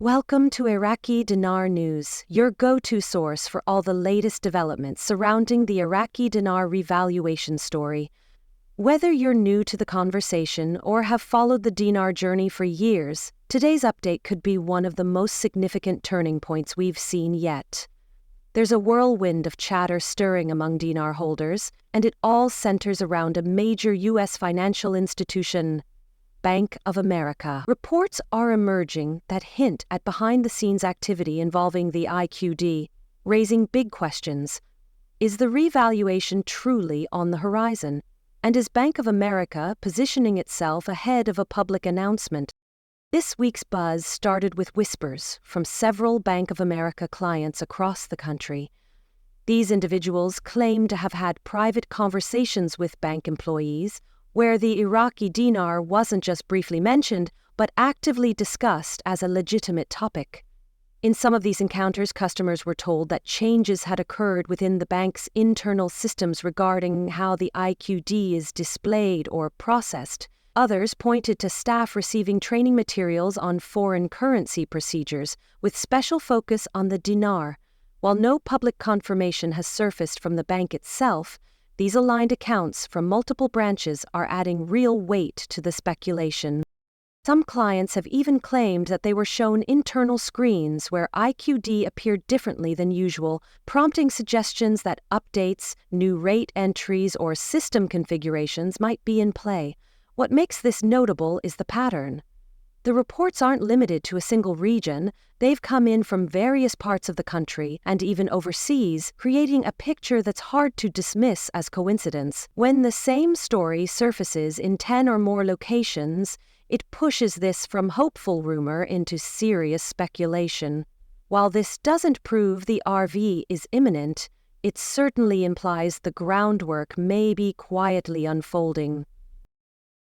Welcome to Iraqi Dinar News, your go-to source for all the latest developments surrounding the Iraqi dinar revaluation story. Whether you're new to the conversation or have followed the dinar journey for years, today's update could be one of the most significant turning points we've seen yet. There's a whirlwind of chatter stirring among dinar holders, and it all centers around a major U.S. financial institution, Bank of America. Reports are emerging that hint at behind-the-scenes activity involving the IQD, raising big questions. Is the revaluation truly on the horizon? And is Bank of America positioning itself ahead of a public announcement? This week's buzz started with whispers from several Bank of America clients across the country. These individuals claim to have had private conversations with bank employees, where the Iraqi dinar wasn't just briefly mentioned, but actively discussed as a legitimate topic. In some of these encounters, customers were told that changes had occurred within the bank's internal systems regarding how the IQD is displayed or processed. Others pointed to staff receiving training materials on foreign currency procedures, with special focus on the dinar. While no public confirmation has surfaced from the bank itself, these aligned accounts from multiple branches are adding real weight to the speculation. Some clients have even claimed that they were shown internal screens where IQD appeared differently than usual, prompting suggestions that updates, new rate entries, or system configurations might be in play. What makes this notable is the pattern. The reports aren't limited to a single region. They've come in from various parts of the country and even overseas, creating a picture that's hard to dismiss as coincidence. When the same story surfaces in 10 or more locations, it pushes this from hopeful rumor into serious speculation. While this doesn't prove the RV is imminent, it certainly implies the groundwork may be quietly unfolding.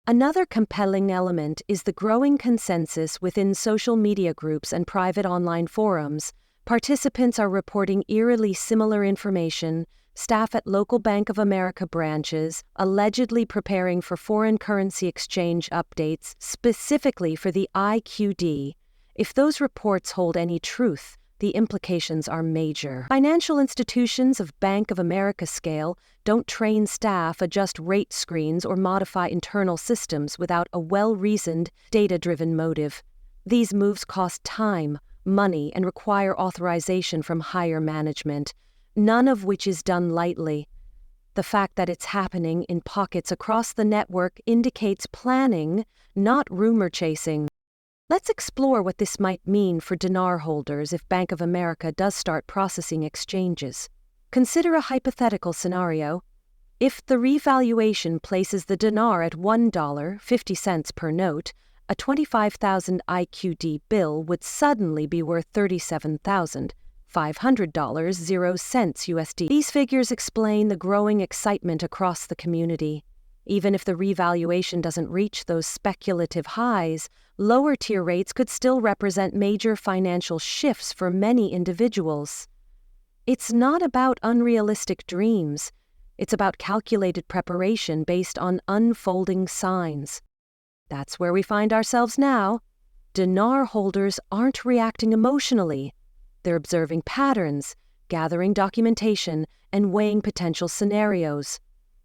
Another compelling element is the growing consensus within social media groups and private online forums. Participants are reporting eerily similar information. Staff at local Bank of America branches allegedly preparing for foreign currency exchange updates specifically for the IQD. If those reports hold any truth, the implications are major. Financial institutions of Bank of America scale don't train staff, adjust rate screens, or modify internal systems without a well-reasoned, data-driven motive. These moves cost time, money, and require authorization from higher management, none of which is done lightly. The fact that it's happening in pockets across the network indicates planning, not rumor chasing. Let's explore what this might mean for dinar holders if Bank of America does start processing exchanges. Consider a hypothetical scenario. If the revaluation places the dinar at $1.50 per note, a 25,000 IQD bill would suddenly be worth $37,500.00 USD. These figures explain the growing excitement across the community. Even if the revaluation doesn't reach those speculative highs, lower-tier rates could still represent major financial shifts for many individuals. It's not about unrealistic dreams. It's about calculated preparation based on unfolding signs. That's where we find ourselves now. Dinar holders aren't reacting emotionally. They're observing patterns, gathering documentation, and weighing potential scenarios.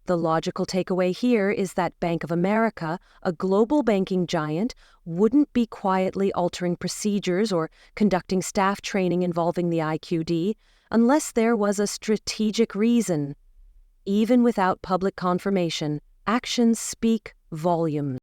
The logical takeaway here is that Bank of America, a global banking giant, wouldn't be quietly altering procedures or conducting staff training involving the IQD unless there was a strategic reason. Even without public confirmation, actions speak volumes.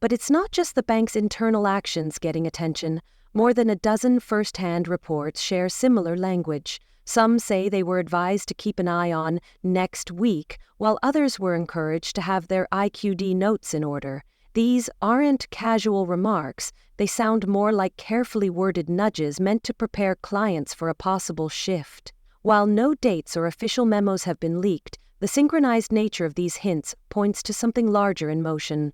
But it's not just the bank's internal actions getting attention. More than a dozen first-hand reports share similar language. Some say they were advised to keep an eye on next week, while others were encouraged to have their IQD notes in order. These aren't casual remarks. They sound more like carefully worded nudges meant to prepare clients for a possible shift. While no dates or official memos have been leaked, the synchronized nature of these hints points to something larger in motion.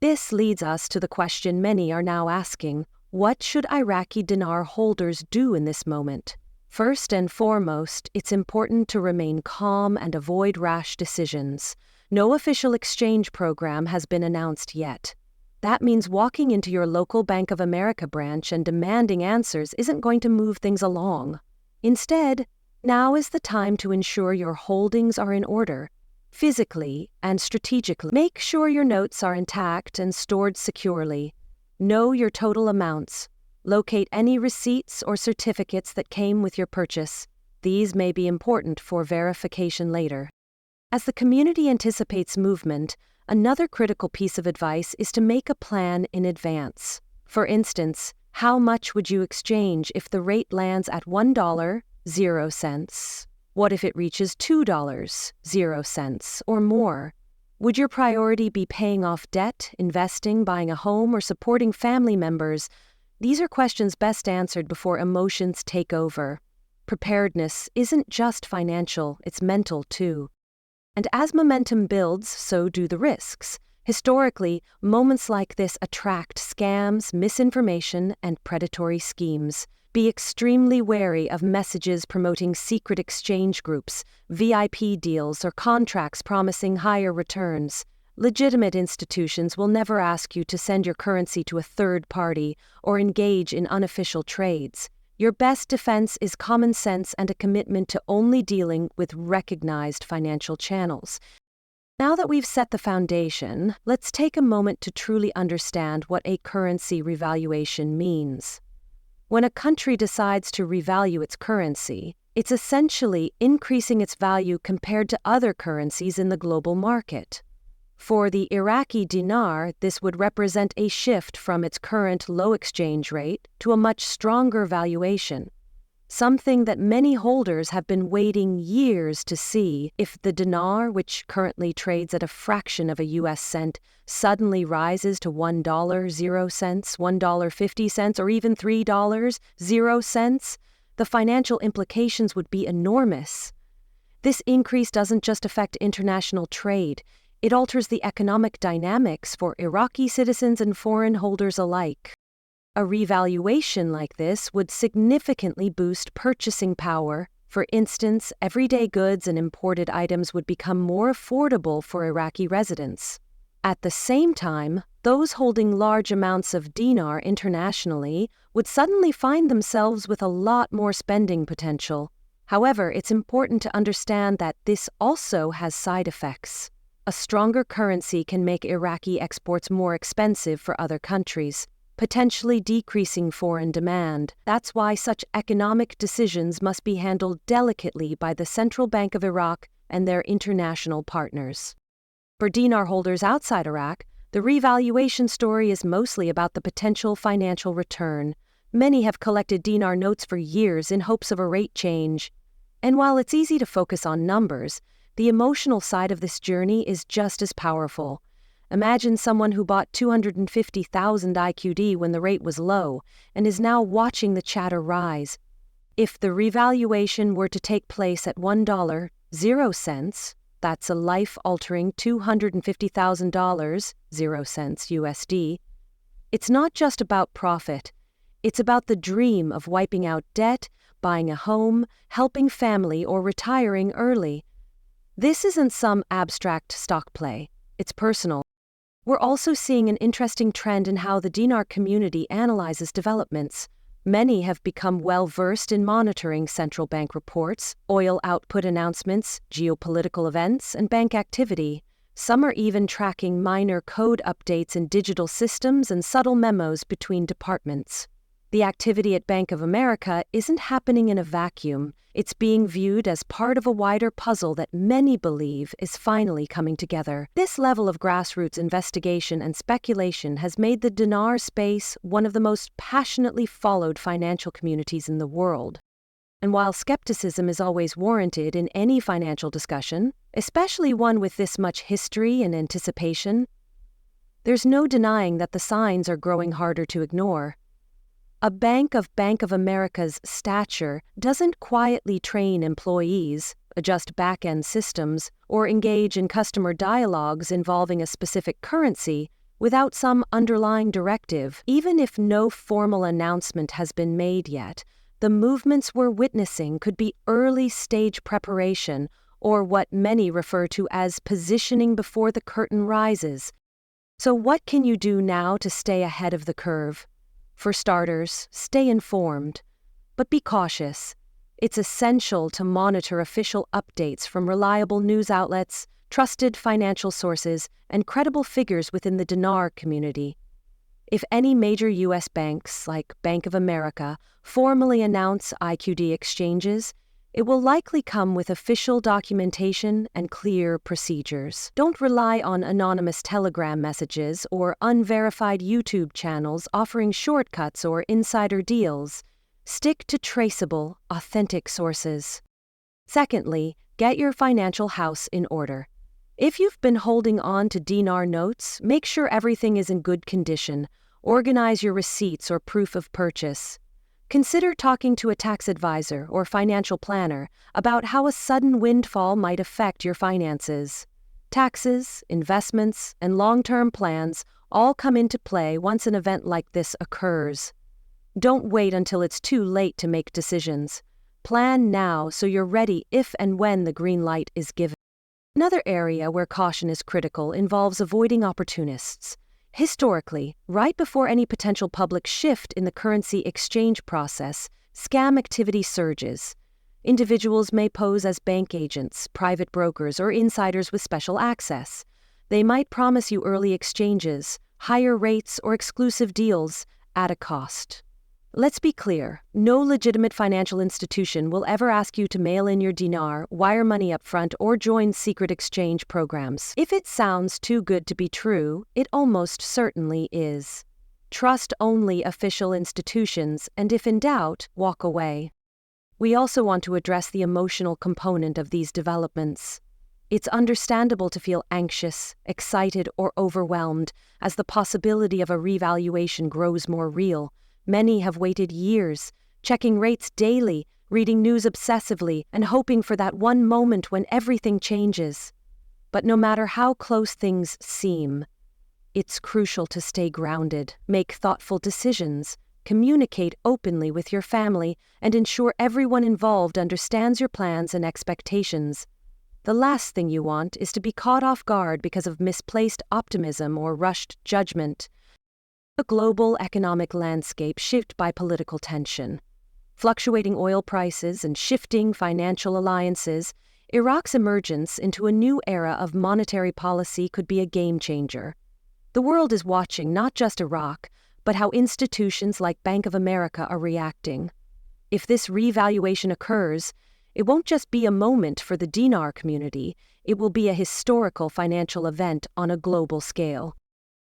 This leads us to the question many are now asking: what should Iraqi dinar holders do in this moment? First and foremost, it's important to remain calm and avoid rash decisions. No official exchange program has been announced yet. That means walking into your local Bank of America branch and demanding answers isn't going to move things along. Instead, now is the time to ensure your holdings are in order, physically and strategically. Make sure your notes are intact and stored securely. Know your total amounts. Locate any receipts or certificates that came with your purchase. These may be important for verification later. As the community anticipates movement, another critical piece of advice is to make a plan in advance. For instance, how much would you exchange if the rate lands at $1.00? What if it reaches $2.00 or more? Would your priority be paying off debt, investing, buying a home, or supporting family members? These are questions best answered before emotions take over. Preparedness isn't just financial, it's mental too. And as momentum builds, so do the risks. Historically, moments like this attract scams, misinformation, and predatory schemes. Be extremely wary of messages promoting secret exchange groups, VIP deals, or contracts promising higher returns. Legitimate institutions will never ask you to send your currency to a third party or engage in unofficial trades. Your best defense is common sense and a commitment to only dealing with recognized financial channels. Now that we've set the foundation, let's take a moment to truly understand what a currency revaluation means. When a country decides to revalue its currency, it's essentially increasing its value compared to other currencies in the global market. For the Iraqi dinar, this would represent a shift from its current low exchange rate to a much stronger valuation, something that many holders have been waiting years to see. If the dinar, which currently trades at a fraction of a US cent, suddenly rises to $1.00, $1.50, or even $3.00, the financial implications would be enormous. This increase doesn't just affect international trade. It alters the economic dynamics for Iraqi citizens and foreign holders alike. A revaluation like this would significantly boost purchasing power. For instance, everyday goods and imported items would become more affordable for Iraqi residents. At the same time, those holding large amounts of dinar internationally would suddenly find themselves with a lot more spending potential. However, it's important to understand that this also has side effects. A stronger currency can make Iraqi exports more expensive for other countries, potentially decreasing foreign demand. That's why such economic decisions must be handled delicately by the Central Bank of Iraq and their international partners. For dinar holders outside Iraq, the revaluation story is mostly about the potential financial return. Many have collected dinar notes for years in hopes of a rate change. And while it's easy to focus on numbers, the emotional side of this journey is just as powerful. Imagine someone who bought 250,000 IQD when the rate was low and is now watching the chatter rise. If the revaluation were to take place at $1.00, that's a life-altering $250,000, 0 cents USD. It's not just about profit. It's about the dream of wiping out debt, buying a home, helping family, or retiring early. This isn't some abstract stock play. It's personal. We're also seeing an interesting trend in how the dinar community analyzes developments. Many have become well-versed in monitoring central bank reports, oil output announcements, geopolitical events, and bank activity. Some are even tracking minor code updates in digital systems and subtle memos between departments. The activity at Bank of America isn't happening in a vacuum. It's being viewed as part of a wider puzzle that many believe is finally coming together. This level of grassroots investigation and speculation has made the dinar space one of the most passionately followed financial communities in the world. And while skepticism is always warranted in any financial discussion, especially one with this much history and anticipation, there's no denying that the signs are growing harder to ignore. A Bank of America's stature doesn't quietly train employees, adjust back-end systems, or engage in customer dialogues involving a specific currency without some underlying directive. Even if no formal announcement has been made yet, the movements we're witnessing could be early-stage preparation, or what many refer to as positioning before the curtain rises. So what can you do now to stay ahead of the curve? For starters, stay informed, but be cautious. It's essential to monitor official updates from reliable news outlets, trusted financial sources, and credible figures within the dinar community. If any major U.S. banks, like Bank of America, formally announce IQD exchanges, it will likely come with official documentation and clear procedures. Don't rely on anonymous Telegram messages or unverified YouTube channels offering shortcuts or insider deals. Stick to traceable, authentic sources. Secondly, get your financial house in order. If you've been holding on to dinar notes, make sure everything is in good condition. Organize your receipts or proof of purchase. Consider talking to a tax advisor or financial planner about how a sudden windfall might affect your finances. Taxes, investments, and long-term plans all come into play once an event like this occurs. Don't wait until it's too late to make decisions. Plan now so you're ready if and when the green light is given. Another area where caution is critical involves avoiding opportunists. Historically, right before any potential public shift in the currency exchange process, scam activity surges. Individuals may pose as bank agents, private brokers, or insiders with special access. They might promise you early exchanges, higher rates, or exclusive deals at a cost. Let's be clear, no legitimate financial institution will ever ask you to mail in your dinar, wire money upfront, or join secret exchange programs. If it sounds too good to be true, it almost certainly is. Trust only official institutions, and if in doubt, walk away. We also want to address the emotional component of these developments. It's understandable to feel anxious, excited, or overwhelmed as the possibility of a revaluation grows more real. Many have waited years, checking rates daily, reading news obsessively, and hoping for that one moment when everything changes. But no matter how close things seem, it's crucial to stay grounded, make thoughtful decisions, communicate openly with your family, and ensure everyone involved understands your plans and expectations. The last thing you want is to be caught off guard because of misplaced optimism or rushed judgment. The global economic landscape shaped by political tension, fluctuating oil prices, and shifting financial alliances, Iraq's emergence into a new era of monetary policy could be a game changer. The world is watching not just Iraq, but how institutions like Bank of America are reacting. If this revaluation occurs, it won't just be a moment for the dinar community, it will be a historical financial event on a global scale.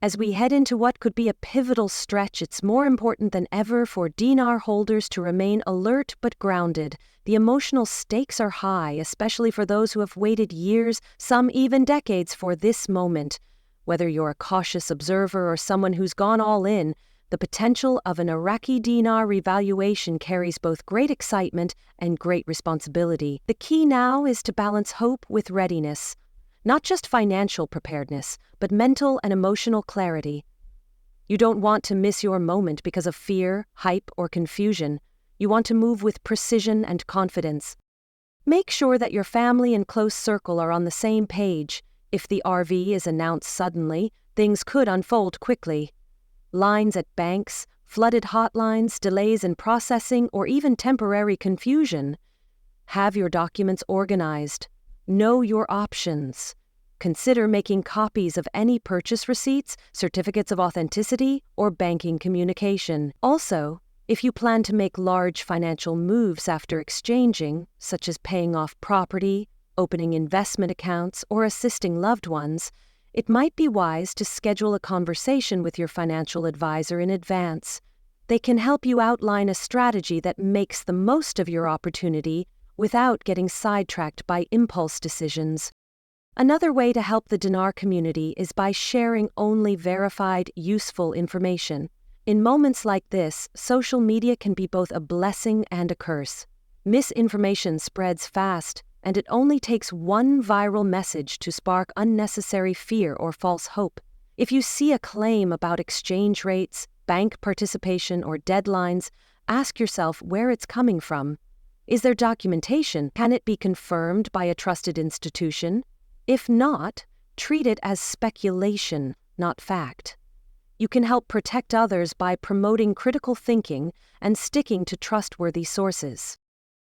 As we head into what could be a pivotal stretch, it's more important than ever for dinar holders to remain alert but grounded. The emotional stakes are high, especially for those who have waited years, some even decades, for this moment. Whether you're a cautious observer or someone who's gone all in, the potential of an Iraqi dinar revaluation carries both great excitement and great responsibility. The key now is to balance hope with readiness. Not just financial preparedness, but mental and emotional clarity. You don't want to miss your moment because of fear, hype, or confusion. You want to move with precision and confidence. Make sure that your family and close circle are on the same page. If the RV is announced suddenly, things could unfold quickly. Lines at banks, flooded hotlines, delays in processing, or even temporary confusion. Have your documents organized. Know your options. Consider making copies of any purchase receipts, certificates of authenticity, or banking communication. Also, if you plan to make large financial moves after exchanging, such as paying off property, opening investment accounts, or assisting loved ones, it might be wise to schedule a conversation with your financial advisor in advance. They can help you outline a strategy that makes the most of your opportunity without getting sidetracked by impulse decisions. Another way to help the dinar community is by sharing only verified, useful information. In moments like this, social media can be both a blessing and a curse. Misinformation spreads fast, and it only takes one viral message to spark unnecessary fear or false hope. If you see a claim about exchange rates, bank participation, or deadlines, ask yourself where it's coming from. Is there documentation? Can it be confirmed by a trusted institution? If not, treat it as speculation. not fact. You can help protect others by promoting critical thinking and sticking to trustworthy sources.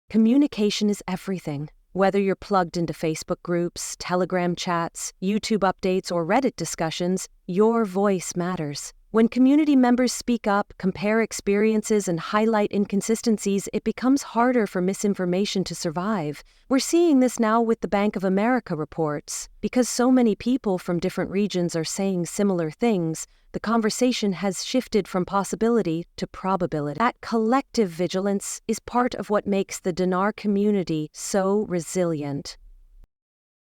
Communication is everything. Whether you're plugged into Facebook groups, Telegram chats, YouTube updates, or Reddit discussions, your voice matters. When community members speak up, compare experiences, and highlight inconsistencies, it becomes harder for misinformation to survive. We're seeing this now with the Bank of America reports. Because so many people from different regions are saying similar things, the conversation has shifted from possibility to probability. That collective vigilance is part of what makes the dinar community so resilient.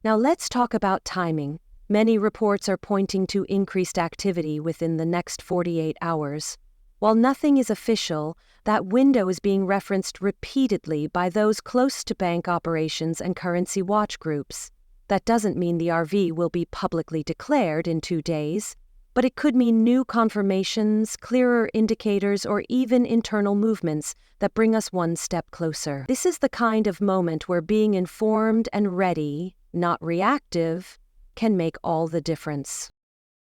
Now let's talk about timing. Many reports are pointing to increased activity within the next 48 hours. While nothing is official, that window is being referenced repeatedly by those close to bank operations and currency watch groups. That doesn't mean the RV will be publicly declared in 2 days, but it could mean new confirmations, clearer indicators, or even internal movements that bring us one step closer. This is the kind of moment where being informed and ready, not reactive, can make all the difference.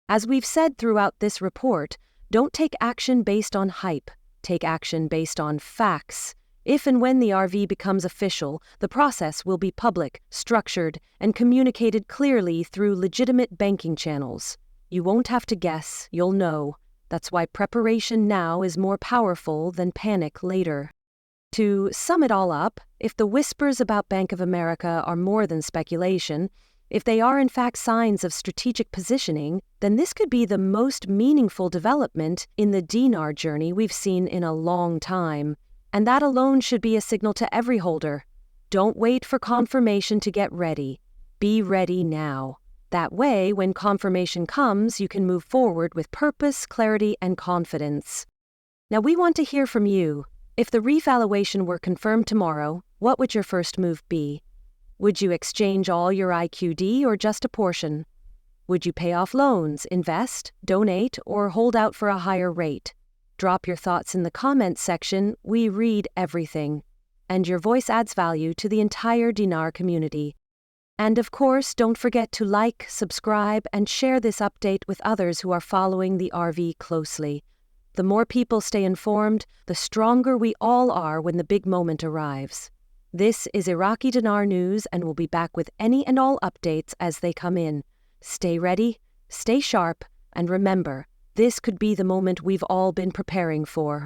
As we've said throughout this report, don't take action based on hype. Take action based on facts. If and when the RV becomes official, the process will be public, structured, and communicated clearly through legitimate banking channels. You won't have to guess, you'll know. That's why preparation now is more powerful than panic later. To sum it all up, if the whispers about Bank of America are more than speculation, if they are in fact signs of strategic positioning, then this could be the most meaningful development in the dinar journey we've seen in a long time. And that alone should be a signal to every holder. Don't wait for confirmation to get ready. Be ready now. That way, when confirmation comes, you can move forward with purpose, clarity, and confidence. Now we want to hear from you. If the revaluation were confirmed tomorrow, what would your first move be? Would you exchange all your IQD or just a portion? Would you pay off loans, invest, donate, or hold out for a higher rate? Drop your thoughts in the comments section. We read everything. And your voice adds value to the entire dinar community. And of course, don't forget to like, subscribe, and share this update with others who are following the RV closely. The more people stay informed, the stronger we all are when the big moment arrives. This is Iraqi Dinar News, and we'll be back with any and all updates as they come in. Stay ready, stay sharp, and remember, this could be the moment we've all been preparing for.